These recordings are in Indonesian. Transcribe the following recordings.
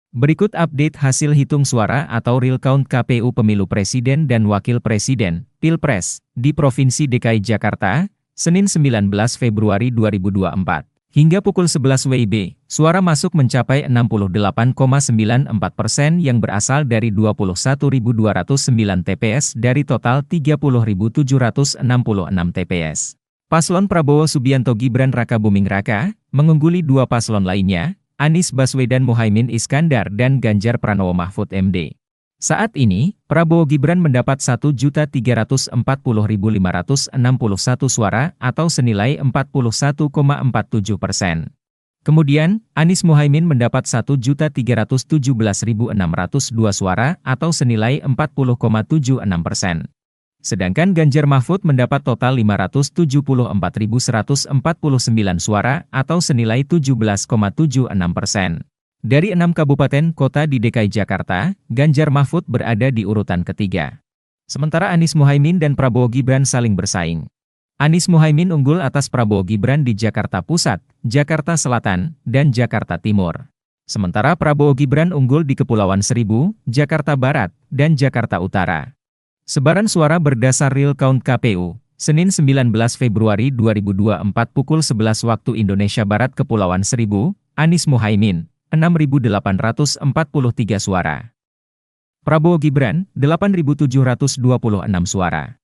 Berikut update hasil hitung suara atau real count KPU Pemilu Presiden dan Wakil Presiden, Pilpres, di Provinsi DKI Jakarta, Senin 19 Februari 2024. Hingga pukul 11 WIB, suara masuk mencapai 68,94% yang berasal dari 21.209 TPS dari total 30.766 TPS. Paslon Prabowo Subianto Gibran Rakabuming Raka, mengungguli dua paslon lainnya, Anies Baswedan Muhaimin Iskandar dan Ganjar Pranowo Mahfud MD. Saat ini, Prabowo Gibran mendapat 1.340.561 suara atau senilai 41,47%. Kemudian, Anies Muhaimin mendapat 1.317.602 suara atau senilai 40,76%. Sedangkan Ganjar Mahfud mendapat total 574.149 suara atau senilai 17,76%. Dari 6 kabupaten kota di DKI Jakarta, Ganjar Mahfud berada di urutan ketiga. Sementara Anies Muhaimin dan Prabowo Gibran saling bersaing. Anies Muhaimin unggul atas Prabowo Gibran di Jakarta Pusat, Jakarta Selatan, dan Jakarta Timur. Sementara Prabowo Gibran unggul di Kepulauan Seribu, Jakarta Barat, dan Jakarta Utara. Sebaran suara berdasar real count KPU, Senin 19 Februari 2024 pukul 11 waktu Indonesia Barat Kepulauan Seribu, Anies Muhaimin, 6.843 suara. Prabowo Gibran, 8.726 suara.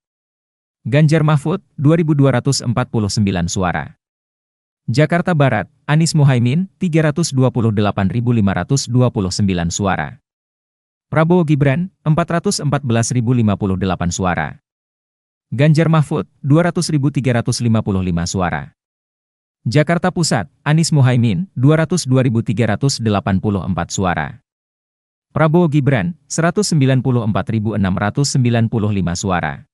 Ganjar Mahfud, 2.249 suara. Jakarta Barat, Anies Muhaimin, 328.529 suara. Prabowo Gibran, 414.058 suara. Ganjar Mahfud, 200.355 suara. Jakarta Pusat, Anies Muhaimin, 202.384 suara. Prabowo Gibran, 194.695 suara.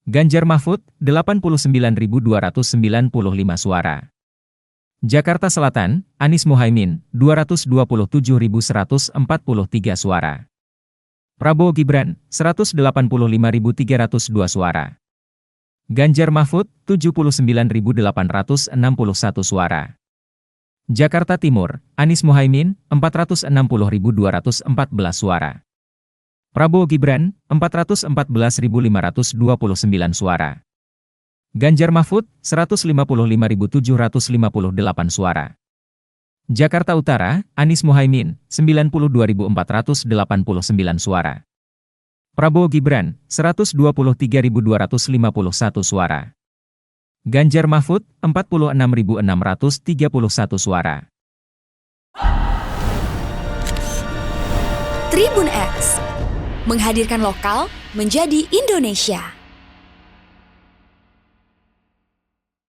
Ganjar Mahfud, 89.295 suara. Jakarta Selatan, Anies Muhaimin, 227.143 suara. Prabowo Gibran, 185.302 suara. Ganjar Mahfud, 79.861 suara. Jakarta Timur, Anies Muhaimin, 460.214 suara. Prabowo Gibran, 414.529 suara. Ganjar Mahfud, 155.758 suara. Jakarta Utara, Anies Muhaimin, 92.489 suara. Prabowo Gibran, 123.251 suara. Ganjar Mahfud, 46.631 suara. Tribun X menghadirkan lokal menjadi Indonesia.